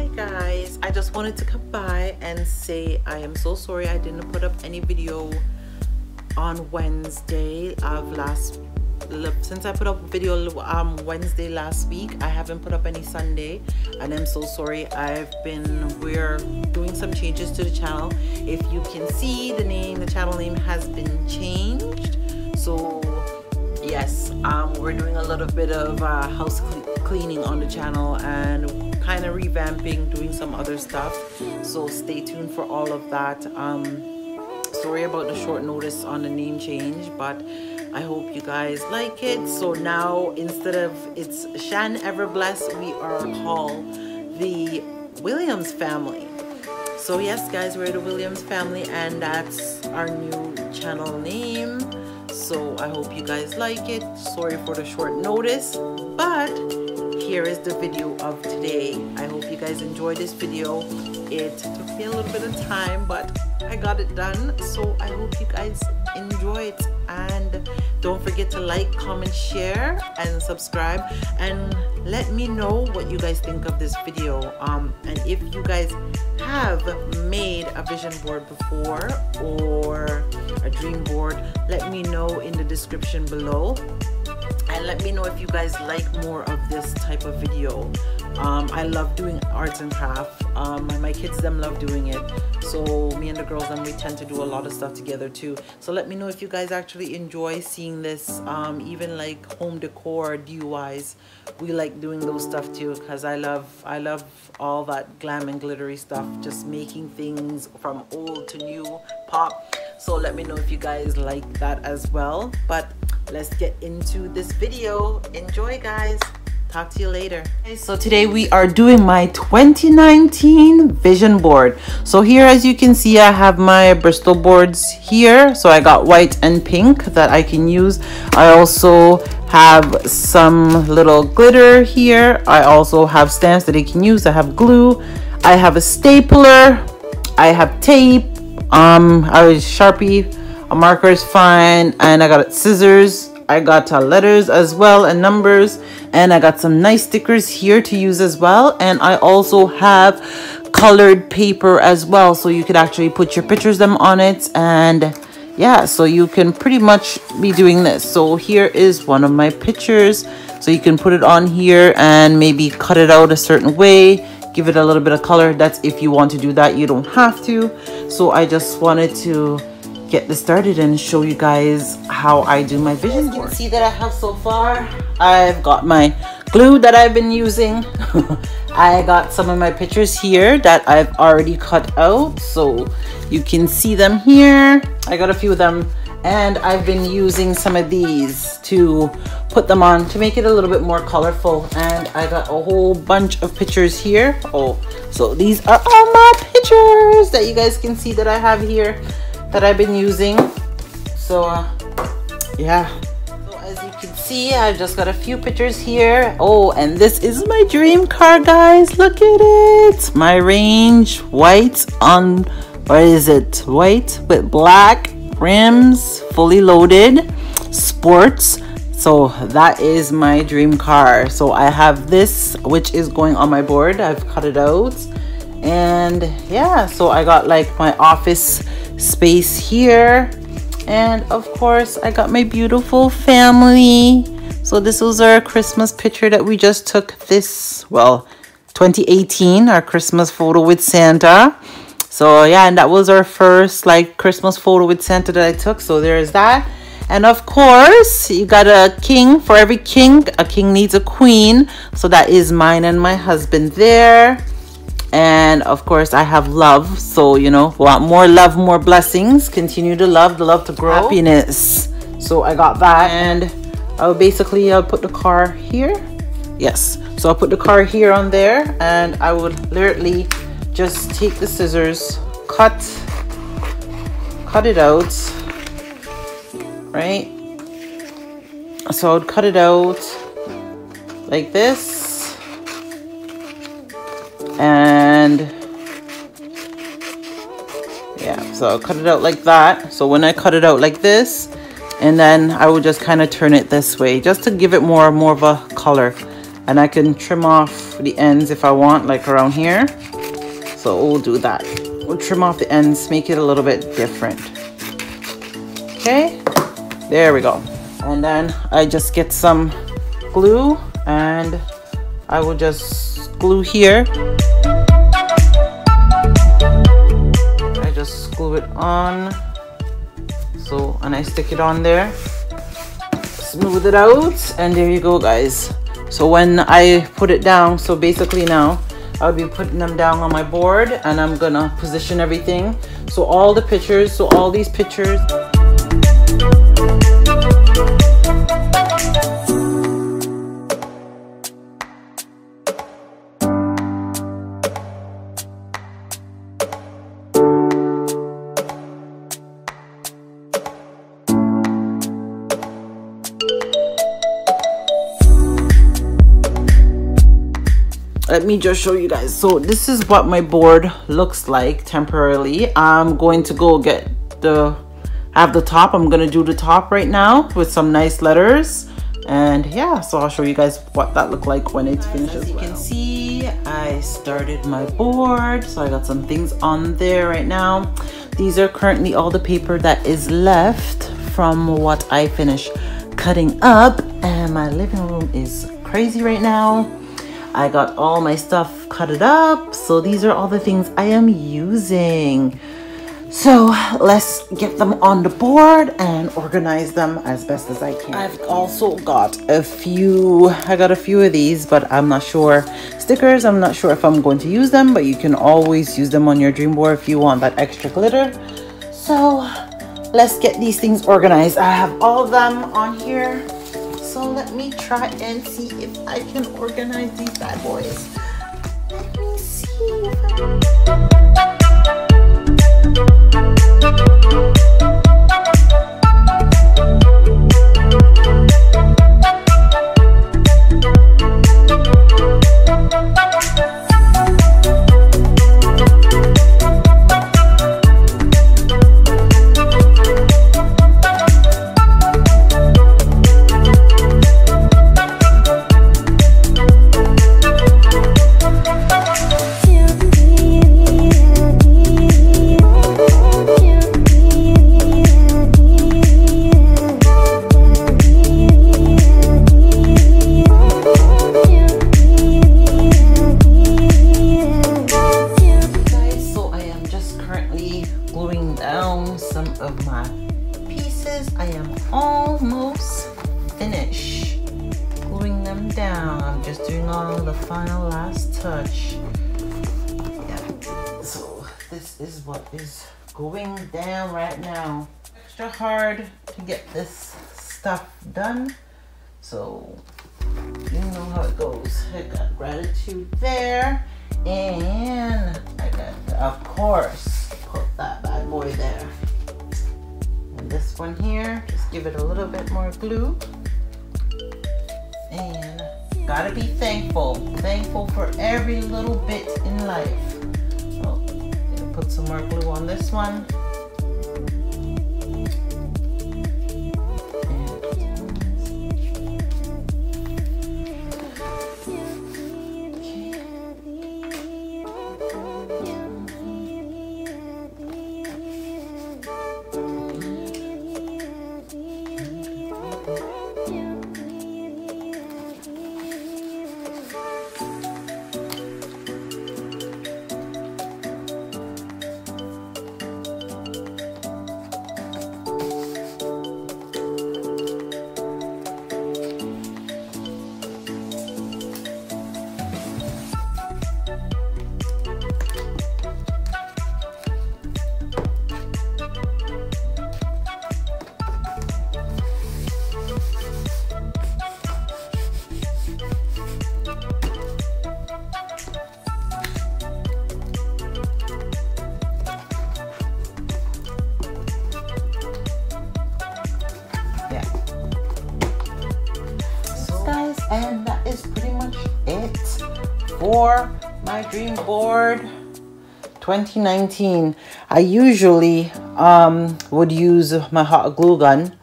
Hi guys, I just wanted to come by and say I am so sorry I didn't put up any video on Wednesday of since I put up a video Wednesday last week. I haven't put up any Sunday, and I'm so sorry. We're doing some changes to the channel. If you can see, the channel name has been changed. So yes, we're doing a little bit of house cleaning on the channel and kind of revamping, doing some other stuff, so stay tuned for all of that. Sorry about the short notice on the name change, but I hope you guys like it. So now, instead of it's Shan Everbless, we are called the Williams family. So yes guys, we're the Williams family, and that's our new channel name. So I hope you guys like it. Sorry for the short notice, but here is the video of today. I hope you guys enjoy this video. It took me a little bit of time, but I got it done. So I hope you guys enjoy it, and don't forget to like, comment, share, and subscribe, and let me know what you guys think of this video. And if you guys have made a vision board before or a dream board, let me know in the description below, and let me know if you guys like more of this type of video. I love doing arts and craft. My kids them love doing it, so me and the girls and we tend to do a lot of stuff together too. So let me know if you guys actually enjoy seeing this. Even like home decor, DIYs, we like doing those stuff too, because I love all that glam and glittery stuff, just making things from old to new pop. So let me know if you guys like that as well. But let's get into this video. Enjoy guys. Talk to you later. Okay, so today we are doing my 2019 vision board. So here, as you can see, I have my Bristol boards here. So I got white and pink that I can use. I also have some little glitter here. I also have stamps that I can use. I have glue. I have a stapler. I have tape. I was Sharpie. A marker is fine, and I got scissors. I got letters as well and numbers, and I got some nice stickers here to use as well. And I also have colored paper as well, so you could actually put your pictures them on it. And yeah, so you can pretty much be doing this. So here is one of my pictures, so you can put it on here and maybe cut it out a certain way, give it a little bit of color. That's if you want to do that, you don't have to. So I just wanted to get this started and show you guys how I do my vision board. You can see that I have so far. I've got my glue that I've been using. I got some of my pictures here that I've already cut out, so you can see them here. I got a few of them, and I've been using some of these to put them on to make it a little bit more colorful. And I got a whole bunch of pictures here. Oh, so these are all my pictures that you guys can see that I have here that I've been using. So yeah, so as you can see, I've just got a few pictures here. Oh, and this is my dream car, guys. Look at it. My Range white on, what is it, white with black rims, fully loaded, sports. So that is my dream car. So I have this, which is going on my board. I've cut it out, and yeah, so I got like my office space here, and of course I got my beautiful family. So this was our Christmas picture that we just took this, well, 2018, our Christmas photo with Santa. So yeah, and that was our first like Christmas photo with Santa that I took. So there's that. And of course, you got a king. For every king, a king needs a queen. So that is mine and my husband there. And of course, I have love. So, you know, want more love, more blessings. Continue to love, the love to grow. Happiness. So I got that. And I'll put the car here. Yes. So I'll put the car here on there. And I would literally just take the scissors, cut it out. Right? So I would cut it out like this. And yeah, so I'll cut it out like that. So when I cut it out like this, and then I would just kind of turn it this way just to give it more of a color. And I can trim off off the ends if I want, like around here. So we'll do that. We'll trim off the ends, make it a little bit different. Okay, there we go. And then I just get some glue and I will just glue here. I just glue it on. So, and I stick it on there. Smooth it out, and there you go, guys. So when I put it down, so basically now I'll be putting them down on my board and I'm gonna position everything. So all the pictures, so all these pictures. Let me just show you guys. So this is what my board looks like temporarily. I'm going to go get the top. I'm gonna do the top right now with some nice letters, and yeah, so I'll show you guys what that look like when it's finished. As you can see, I started my board, so I got some things on there right now. These are currently all the paper that is left from what I finished cutting up, and my living room is crazy right now. I got all my stuff cut up, so these are all the things I am using. So let's get them on the board and organize them as best as I can. I've also got a few of these, but I'm not sure. Stickers, I'm not sure if I'm going to use them, but you can always use them on your dream board if you want that extra glitter. So let's get these things organized. I have all of them on here. So let me try and see if I can organize these bad boys. Let me see if I can. Is what is going down right now. Extra hard to get this stuff done, so you know how it goes. I got gratitude there, and I got, of course, put that bad boy there. And this one here, just give it a little bit more glue, and gotta be thankful for every little bit in life. Put some more glue on this one. And that is pretty much it for my dream board 2019. I usually would use my hot glue gun,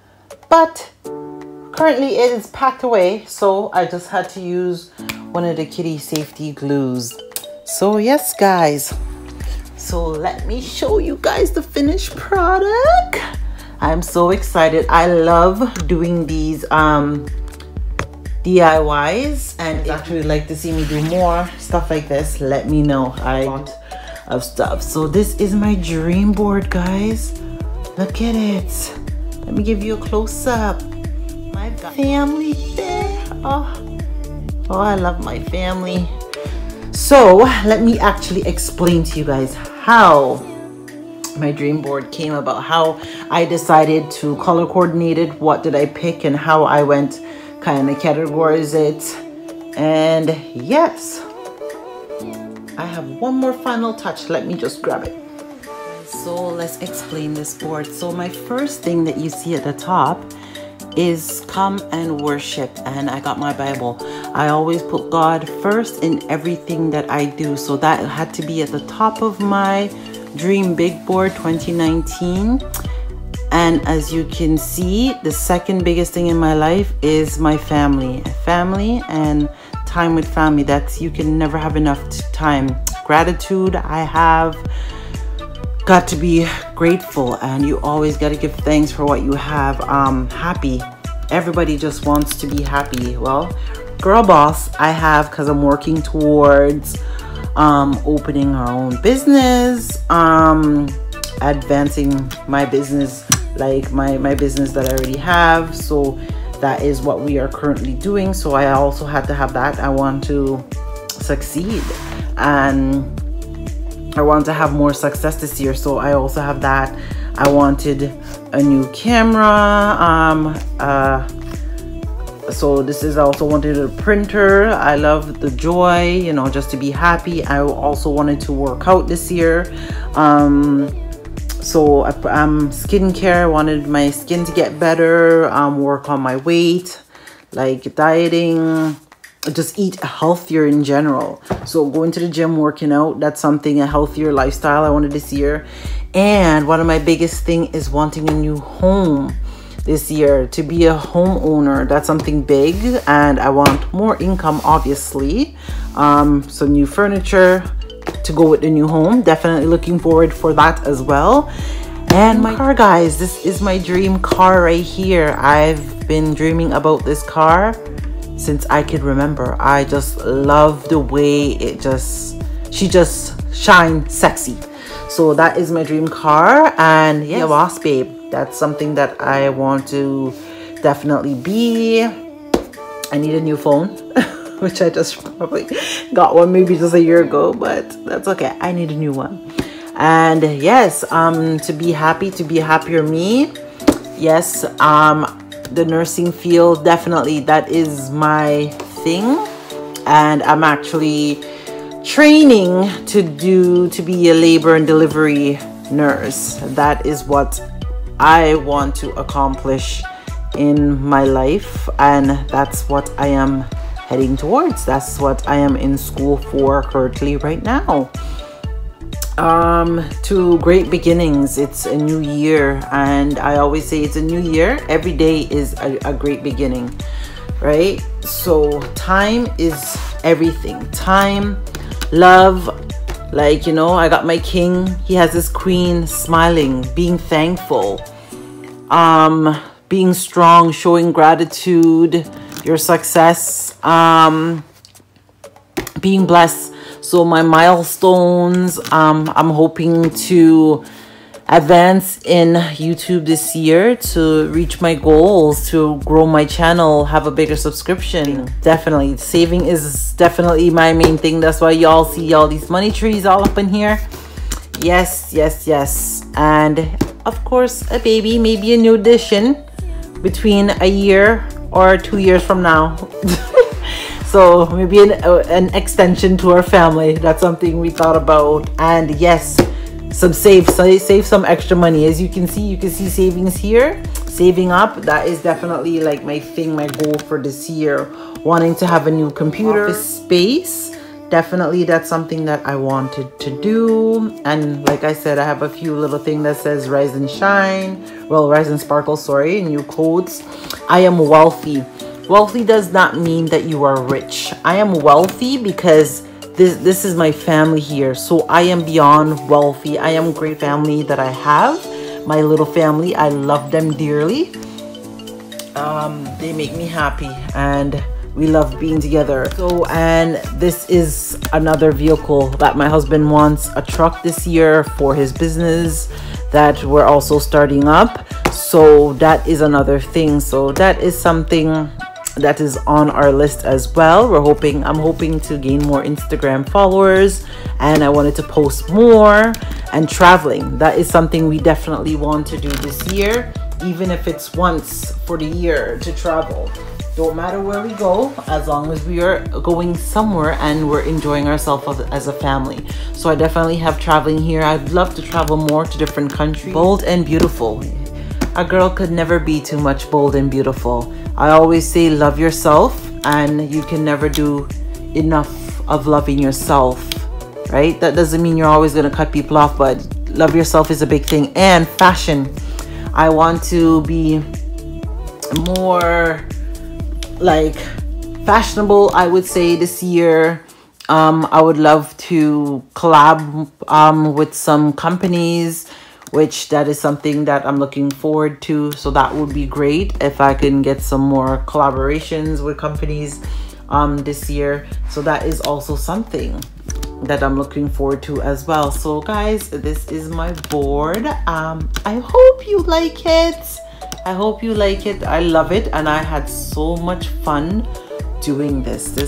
but currently it is packed away, so I just had to use one of the kitty safety glues. So yes guys, so let me show you guys the finished product. I'm so excited. I love doing these DIYs, and if you would like to see me do more stuff like this, let me know. I lot of stuff. So this is my dream board, guys. Look at it. Let me give you a close-up. My family there. Oh, I love my family. So let me actually explain to you guys how my dream board came about, how I decided to color coordinate it, what did I pick, and how I went kind of categorize it. And yes, I have one more final touch. Let me just grab it. So let's explain this board. So my first thing that you see at the top is come and worship, and I got my Bible. I always put God first in everything that I do, so that had to be at the top of my dream big board 2019. And as you can see, the second biggest thing in my life is my family and time with family. That's, you can never have enough time. Gratitude, I have got to be grateful, and you always got to give thanks for what you have. Happy, everybody just wants to be happy. Well, girl boss, I have, because I'm working towards opening our own business, advancing my business, like my business that I already have. So that is what we are currently doing. So I also had to have that. I want to succeed, and I want to have more success this year, so I also have that. I wanted a new camera. So this is, I also wanted a printer. I love the joy, you know, just to be happy. I also wanted to work out this year. So skincare, I wanted my skin to get better, work on my weight, like dieting, just eat healthier in general. So going to the gym, working out, that's something, a healthier lifestyle I wanted this year. And one of my biggest thing is wanting a new home this year, to be a homeowner. That's something big, and I want more income, obviously. Some new furniture to go with the new home. Definitely looking forward for that as well. And my car, guys, this is my dream car right here. I've been dreaming about this car since I could remember. I just love the way she just shines sexy. So that is my dream car. And yeah, boss babe, that's something that I want to definitely be. I need a new phone, which I just probably got one maybe just a year ago, but that's okay. I need a new one. And yes, to be happy, to be a happier me. Yes, the nursing field, definitely, that is my thing. And I'm actually training to be a labor and delivery nurse. That is what I want to accomplish in my life, and that's what I am heading towards. That's what I am in school for currently right now. To great beginnings. It's a new year, and I always say it's a new year. Every day is a great beginning, right? So time is everything. Time, love, like, you know, I got my king, he has his queen, smiling, being thankful, being strong, showing gratitude, your success, being blessed. So my milestones, I'm hoping to advance in YouTube this year, to reach my goals, to grow my channel, have a bigger subscription. Definitely saving is definitely my main thing. That's why y'all see all these money trees all up in here. Yes, yes, yes. And of course a baby, maybe a new addition between a year or 2 years from now. So maybe an extension to our family. That's something we thought about. And yes, save some extra money. As you can see savings here, saving up. That is definitely like my thing, my goal for this year. Wanting to have a new computer, office space. Definitely, that's something that I wanted to do. And like I said, I have a few little things that says rise and shine, well, rise and sparkle, sorry, new quotes. I am wealthy. Wealthy does not mean that you are rich. I am wealthy because this is my family here. So I am beyond wealthy. I am a great family that I have. My little family, I love them dearly. They make me happy and we love being together. So, and this is another vehicle that my husband wants, a truck this year for his business that we're also starting up. So that is another thing. So that is something that is on our list as well. I'm hoping to gain more Instagram followers, and I wanted to post more. And traveling, that is something we definitely want to do this year, even if it's once for the year to travel. Don't matter where we go, as long as we are going somewhere and we're enjoying ourselves as a family. So I definitely have traveling here. I'd love to travel more to different countries. Bold and beautiful. A girl could never be too much bold and beautiful. I always say love yourself, and you can never do enough of loving yourself, right? That doesn't mean you're always going to cut people off, but love yourself is a big thing. And fashion, I want to be more like fashionable, I would say, this year. I would love to collab with some companies, which that is something that I'm looking forward to. So that would be great if I can get some more collaborations with companies this year. So that is also something that I'm looking forward to as well. So guys, this is my board. I hope you like it. I hope you like it. I love it, and I had so much fun doing this.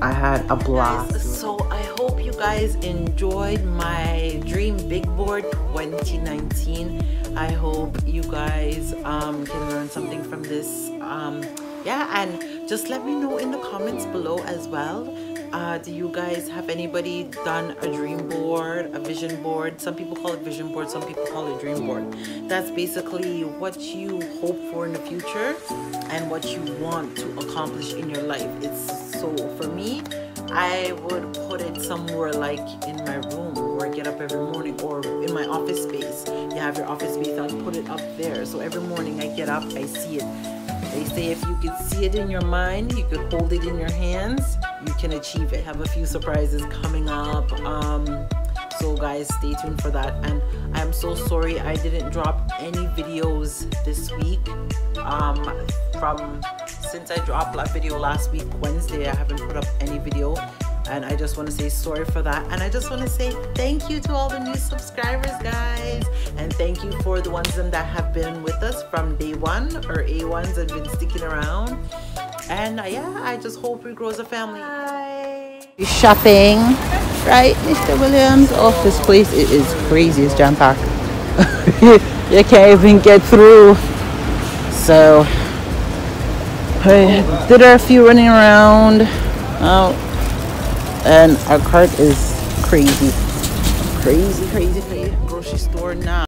I had a blast. So I hope you guys enjoyed my Dream Big Board 2019. I hope you guys can learn something from this. Yeah, and just let me know in the comments below as well. Do you guys have anybody done a dream board, a vision board? Some people call it vision board, some people call it dream board. That's basically what you hope for in the future and what you want to accomplish in your life. So for me, I would put it somewhere like in my room where I get up every morning, or in my office space. You have your office space, I'll put it up there. So every morning I get up, I see it. They say if you could see it in your mind, you could hold it in your hands, you can achieve it. Have a few surprises coming up. So guys, stay tuned for that. And I'm so sorry I didn't drop any videos this week. Since I dropped a video last week, Wednesday, I haven't put up any video. And I just want to say sorry for that. And I just want to say thank you to all the new subscribers, guys. And thank you for the ones that have been with us from day one, or A1s have been sticking around. And yeah, I just hope we grow as a family. Bye. Shopping, right, Mr. Williams? Oh, this place, it is crazy. It's jam-packed. You can't even get through. So, I did a few running around. Oh. And our cart is crazy. Grocery store now.